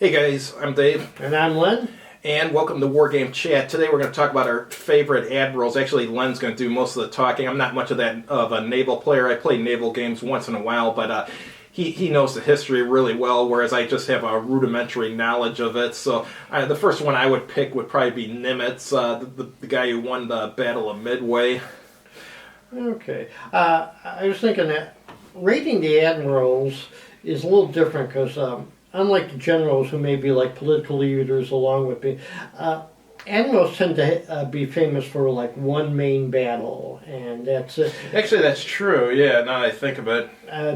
Hey guys, I'm Dave. And I'm Len. And welcome to Wargame Chat. Today we're going to talk about our favorite admirals. Actually, Len's going to do most of the talking. I'm not much of a naval player. I play naval games once in a while, but he knows the history really well, whereas I just have a rudimentary knowledge of it. So the first one I would pick would probably be Nimitz, the guy who won the Battle of Midway. Okay. I was thinking that rating the admirals is a little different because unlike the generals who may be like political leaders along with me, admirals tend to be famous for like one main battle, and that's it. Actually, that's true. Yeah, now that I think of it.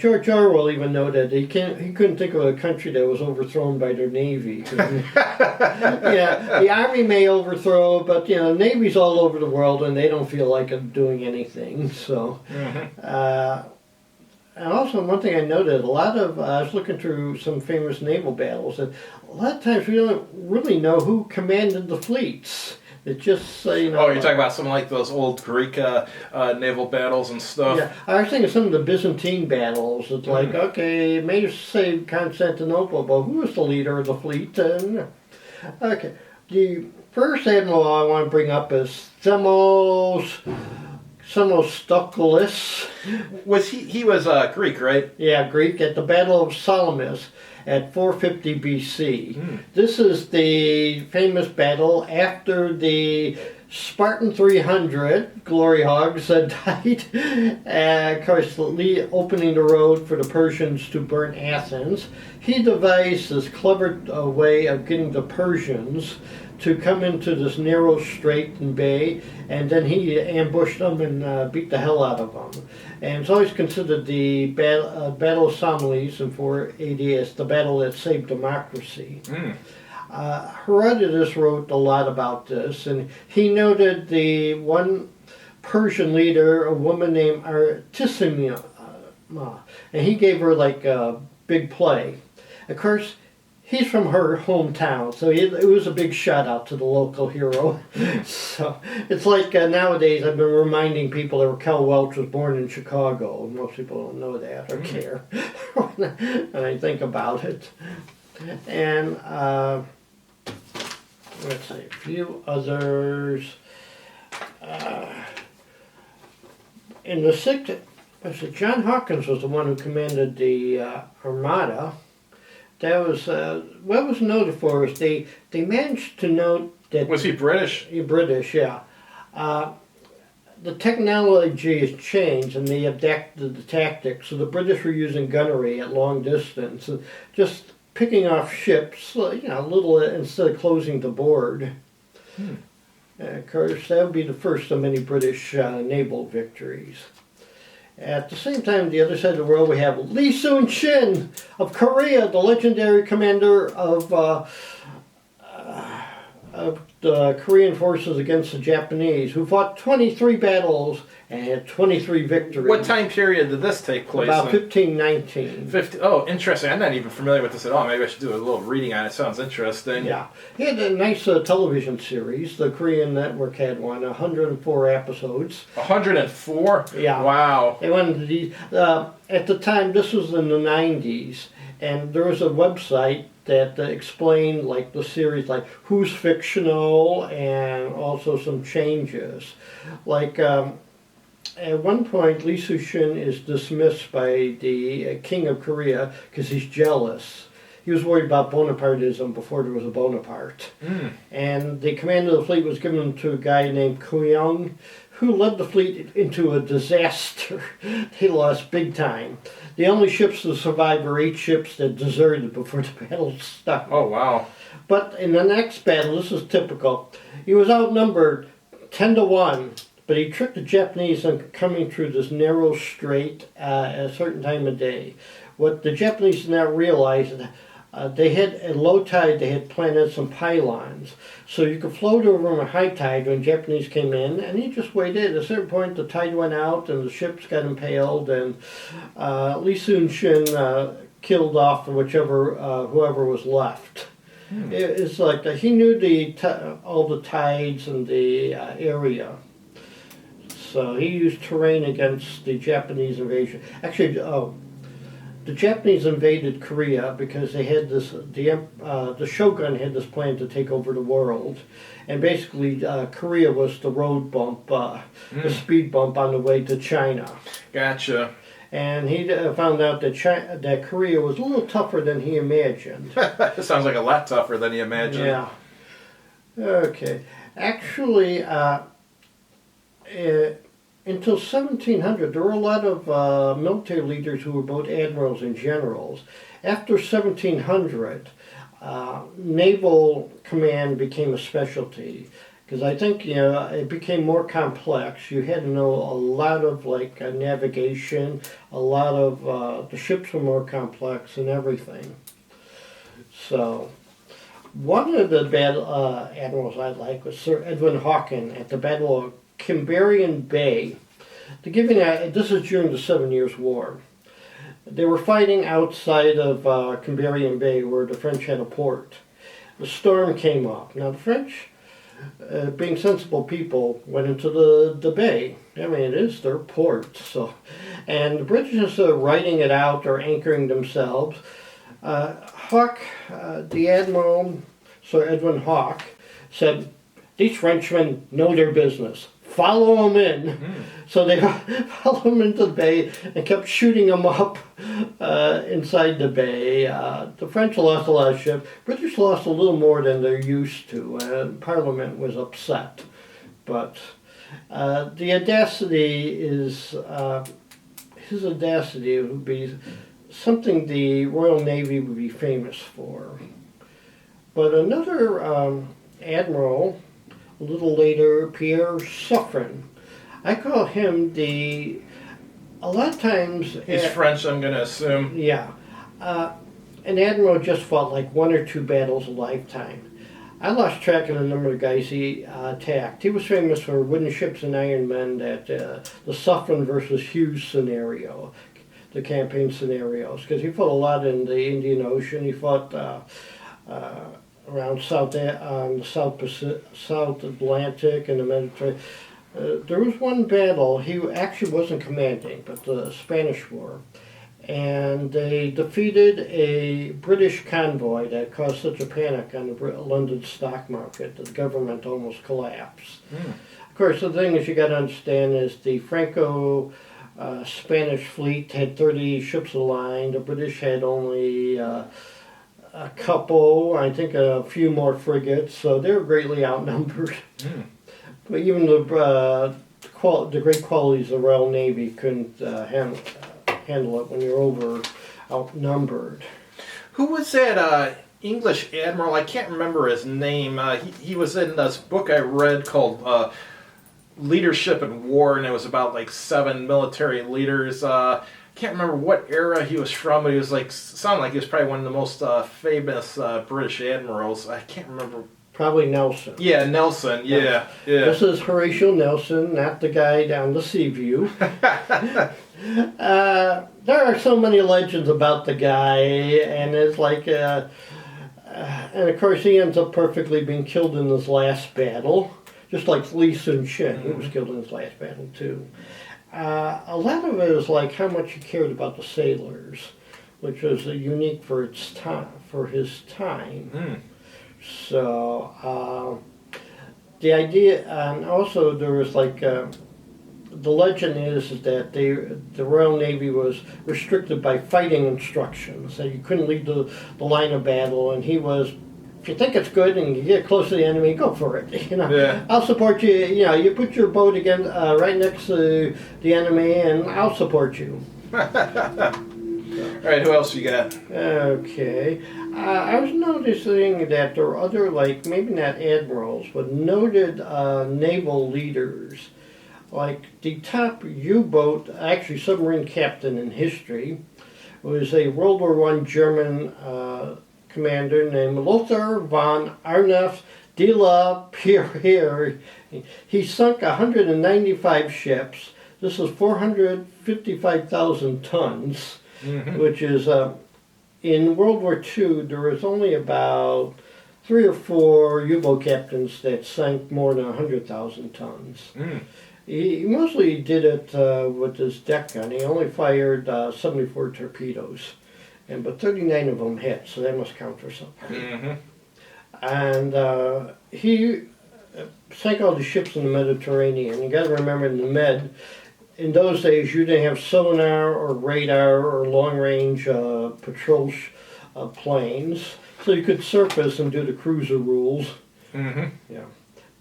George Orwell even noted he couldn't think of a country that was overthrown by their navy. Yeah, the army may overthrow, but the navy's all over the world, and they don't feel like doing anything. So. And also, one thing I noted, I was looking through some famous naval battles, and a lot of times we don't really know who commanded the fleets. It just, Oh, you're talking about some like those old Greek naval battles and stuff? Yeah, I was thinking some of the Byzantine battles. It's like, okay, it may say Constantinople, but who was the leader of the fleet? And, okay, the first admiral I want to bring up is Themistocles. He was Greek, right? Yeah, Greek, at the Battle of Salamis at 450 BC. This is the famous battle after the Spartan 300 glory hogs died, of course opening the road for the Persians to burn Athens. He devised this clever way of getting the Persians to come into this narrow strait and bay, and then he ambushed them and beat the hell out of them. And it's always considered the Battle of Salamis in 4 AD as the battle that saved democracy. Herodotus wrote a lot about this, and he noted the one Persian leader, a woman named Artemisia, and he gave her like a big play. Of course, he's from her hometown, so it was a big shout out to the local hero. So it's like nowadays I've been reminding people that Raquel Welch was born in Chicago. Most people don't know that or care when I think about it. And let's see, a few others. In the 6th, John Hawkins was the one who commanded the Armada. That was what was noted for is they managed to note that. Was he British? British, yeah. The technology has changed, and they adapted the tactics. So the British were using gunnery at long distance, and just picking off ships, little instead of closing the board. Of course, that would be the first of many British naval victories. At the same time, the other side of the world, we have Lee Sun-shin of Korea, the legendary commander of the Korean forces against the Japanese, who fought 23 battles and had 23 victories. What time period did this take place? About 1519. Oh, interesting. I'm not even familiar with this at all. Maybe I should do a little reading on it. Sounds interesting. Yeah. He had a nice television series. The Korean network had one, 104 episodes. 104? Yeah. Wow. They wanted these. At the time, this was in the 90s, and there was a website that explained like the series, like who's fictional, and also some changes. Like at one point, Lee Sun-shin is dismissed by the King of Korea because he's jealous. He was worried about Bonapartism before there was a Bonaparte. And the command of the fleet was given to a guy named Kuyong, who led the fleet into a disaster. They lost big time. The only ships to survive were 8 ships that deserted before the battle started. Oh, wow. But in the next battle, this is typical, he was outnumbered 10-1, but he tricked the Japanese into coming through this narrow strait at a certain time of day. What the Japanese did not realize, they had, at low tide, they had planted some pylons. So you could float over them at high tide when Japanese came in, and he just waited. At a certain point, the tide went out, and the ships got impaled, and Lee Sun-shin killed off whoever was left. It's like he knew all the tides and the area. So he used terrain against the Japanese invasion. Actually, the Japanese invaded Korea because they had the shogun had this plan to take over the world, and basically Korea was the road bump, the speed bump on the way to China. Gotcha. And he found out that Korea was a little tougher than he imagined. It sounds like a lot tougher than you imagined. Yeah. Okay. Actually, until 1700, there were a lot of military leaders who were both admirals and generals. After 1700, naval command became a specialty. Because I think, it became more complex. You had to know a lot of, navigation, a lot of, the ships were more complex and everything. So, one of the admirals I like was Sir Edwin Hawken at the Battle of Cambarian Bay. To give you this is during the 7 Years' War. They were fighting outside of Cambarian Bay where the French had a port. The storm came up. Now the French, being sensible people, went into the bay. I mean, it is their port. And the British are riding it out or anchoring themselves. The Admiral, Sir Edwin Hawke, said, "These Frenchmen know their business. Follow them in." So they followed them into the bay and kept shooting them up inside the bay. The French lost a lot of ships. British lost a little more than they're used to. Parliament was upset. But the audacity is, his audacity would be something the Royal Navy would be famous for. But another admiral, a little later, Pierre Suffren, I call him a lot of times... He's French, I'm going to assume. Yeah. An admiral just fought like 1 or 2 battles a lifetime. I lost track of the number of guys he attacked. He was famous for wooden ships and iron men, the Suffren versus Hughes scenario, the campaign scenarios, because he fought a lot in the Indian Ocean. He fought around the South Atlantic and the Mediterranean. There was one battle, he actually wasn't commanding, but the Spanish War, and they defeated a British convoy that caused such a panic on the London stock market that the government almost collapsed. Of course, the thing is you got to understand is the Spanish fleet had 30 ships of the line, the British had only a couple, I think a few more frigates, so they were greatly outnumbered. But even the great qualities of the Royal Navy couldn't handle it when you're outnumbered. Who was that English admiral? I can't remember his name. He was in this book I read called Leadership in War, and it was about like 7 military leaders. Can't remember what era he was from, but he was sounded like he was probably one of the most famous British admirals. I can't remember. Probably Nelson. Yeah, Nelson. Yeah. This is Horatio Nelson, not the guy down the Seaview. There are so many legends about the guy, and it's and of course he ends up perfectly being killed in his last battle, just like Li Sun Shin, who was killed in his last battle too. A lot of it is how much he cared about the sailors, which was unique for his time. So the idea, and also there was the legend is that the Royal Navy was restricted by fighting instructions, that you couldn't leave the line of battle, and he was, if you think it's good and you get close to the enemy, go for it. Yeah. I'll support you. You put your boat right next to the enemy, and I'll support you. All right, who else you got? Okay. I was noticing that there were other, maybe not admirals, but noted naval leaders. Like the top U-boat, actually submarine captain in history, was a World War I German commander named Lothar von Arnulf de la Pierre. He sunk 195 ships. This is 455,000 tons, which is, in World War II, there was only about 3 or 4 U-boat captains that sank more than 100,000 tons. He mostly did it with his deck gun. He only fired 74 torpedoes, but 39 of them hit, so that must count for something. Mm-hmm. And he sank all the ships in the Mediterranean. You got to remember, in the Med, in those days, you didn't have sonar or radar or long-range patrol planes, so you could surface and do the cruiser rules. Mm-hmm. Yeah.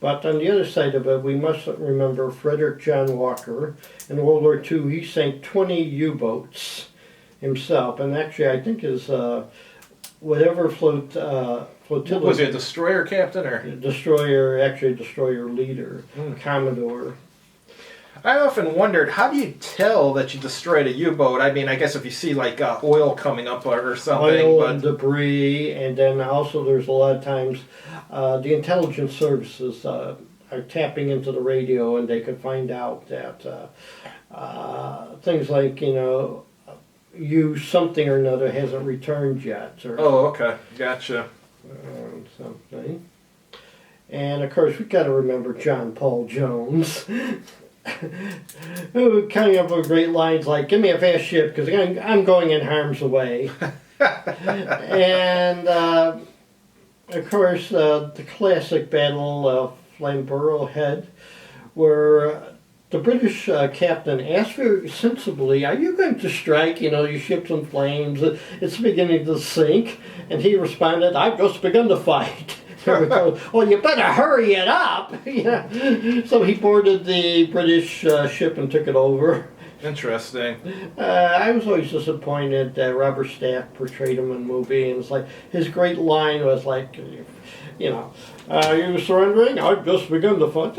But on the other side of it, we must remember Frederick John Walker. In World War II, he sank 20 U-boats himself, and actually, I think his whatever flotilla Was he a destroyer captain or destroyer leader, Commodore. I often wondered, how do you tell that you destroyed a U-boat? I mean, I guess if you see like oil coming up or something. Oil and debris, and then also there's a lot of times the intelligence services are tapping into the radio, and they could find out that things like, something or another hasn't returned yet. Or, okay, gotcha. Something. And of course, we got to remember John Paul Jones. Coming up with great lines like, "Give me a fast ship because I'm going in harm's way." And of course, the classic battle of Flamborough Head, where the British captain asked very sensibly, "Are you going to strike? Your ship's in flames. It's beginning to sink." And he responded, "I've just begun to fight." Well, you better hurry it up. So he boarded the British ship and took it over. Interesting. I was always disappointed that Robert Stack portrayed him in the movie, and it's like his great line was like, "Are you surrendering? I've just begun to fight."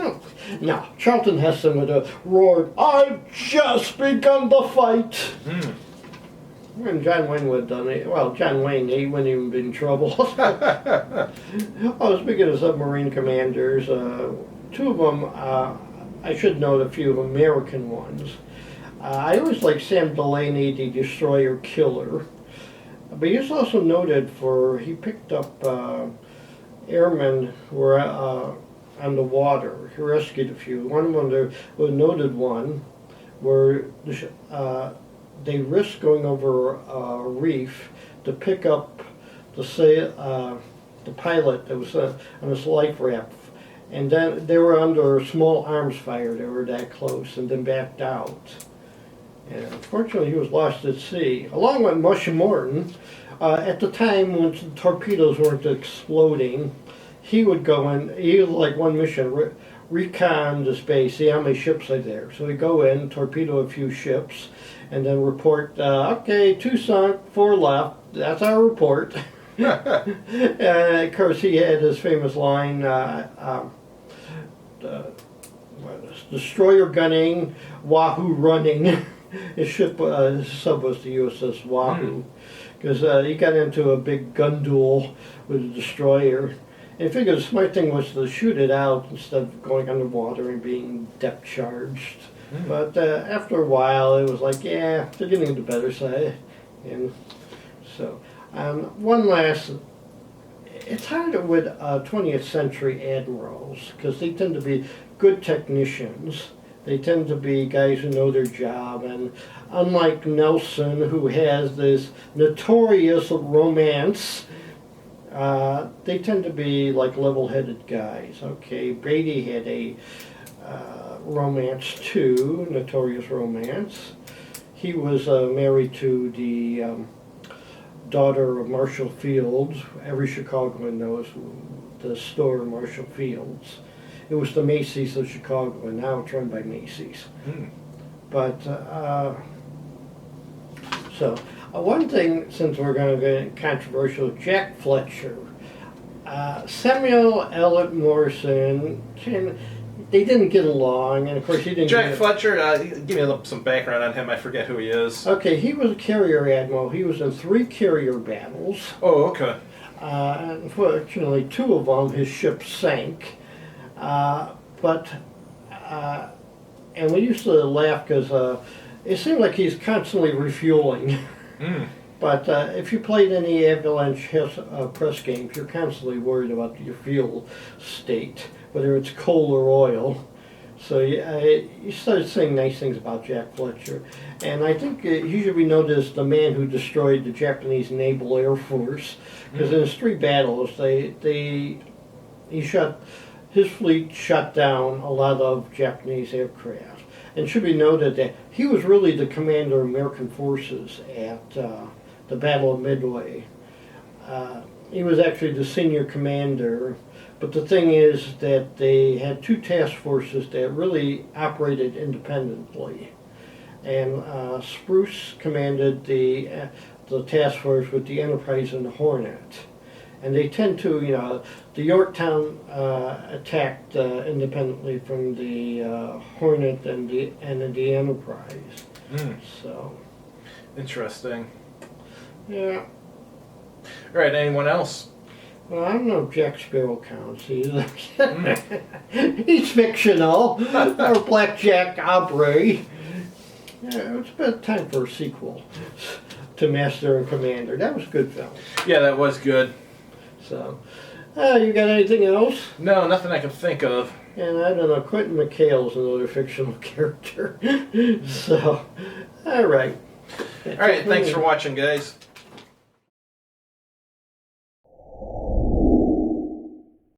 No, Charlton Heston would have roared, "I've just begun to fight." And John Wayne would have done it. Well, John Wayne, he wouldn't even be in trouble. Speaking of submarine commanders, two of them, I should note a few American ones. I always liked Sam Delaney, the destroyer killer. But he was also noted he picked up airmen who were on the water. He rescued a few. One of them, there was a noted one, where they risked going over a reef to pick up the pilot that was on his life raft, and then they were under small arms fire. They were that close, and then backed out. And unfortunately, he was lost at sea, along with Mush Morton. At the time when the torpedoes weren't exploding, he would go in. He was like one mission: recon the space, see how many ships are there. So he'd go in, torpedo a few ships, and then report, okay, 2 sunk, 4 left. That's our report. Of course, he had his famous line, destroyer gunning, Wahoo running. His sub was the USS Wahoo, because he got into a big gun duel with a destroyer. And I figured the smart thing was to shoot it out instead of going underwater and being depth charged. But after a while, it was like, yeah, they're getting the better side. And so, one last, it's harder with 20th century admirals, because they tend to be good technicians. They tend to be guys who know their job, and unlike Nelson, who has this notorious romance, they tend to be like level-headed guys. Okay, Beatty had a romance too, notorious romance. He was married to the daughter of Marshall Fields. Every Chicagoan knows the store Marshall Fields. It was the Macy's of Chicago, and now it's run by Macy's. But, one thing, since we're going to get controversial, Jack Fletcher. Samuel Eliot Morrison, they didn't get along, and of course he didn't Jack Fletcher, give me some background on him. I forget who he is. Okay, he was a carrier admiral. He was in 3 carrier battles. Oh, okay. Unfortunately, 2 of them, his ship sank. And we used to laugh because it seemed like he's constantly refueling. But if you played any Avalanche press games, you're constantly worried about your fuel state, whether it's coal or oil. So you started saying nice things about Jack Fletcher, and I think he should be noted as the man who destroyed the Japanese Naval Air Force. Because in his 3 battles, his fleet shot down a lot of Japanese aircraft. And it should be noted that he was really the commander of American forces at the Battle of Midway. He was actually the senior commander, but the thing is that they had 2 task forces that really operated independently. And Spruce commanded the task force with the Enterprise and the Hornet. And they tend to, the Yorktown attacked independently from the Hornet and the Enterprise. So, Interesting. yeah. All right, anyone else? Well, I don't know if Jack Sparrow counts either. He's fictional. Or Blackjack Aubrey. Yeah, it's about time for a sequel to Master and Commander. That was a good film. Yeah, that was good. So, you got anything else? No, nothing I can think of. And I don't know, Quentin McHale's another fictional character. So, all right. All right, thanks for watching, guys.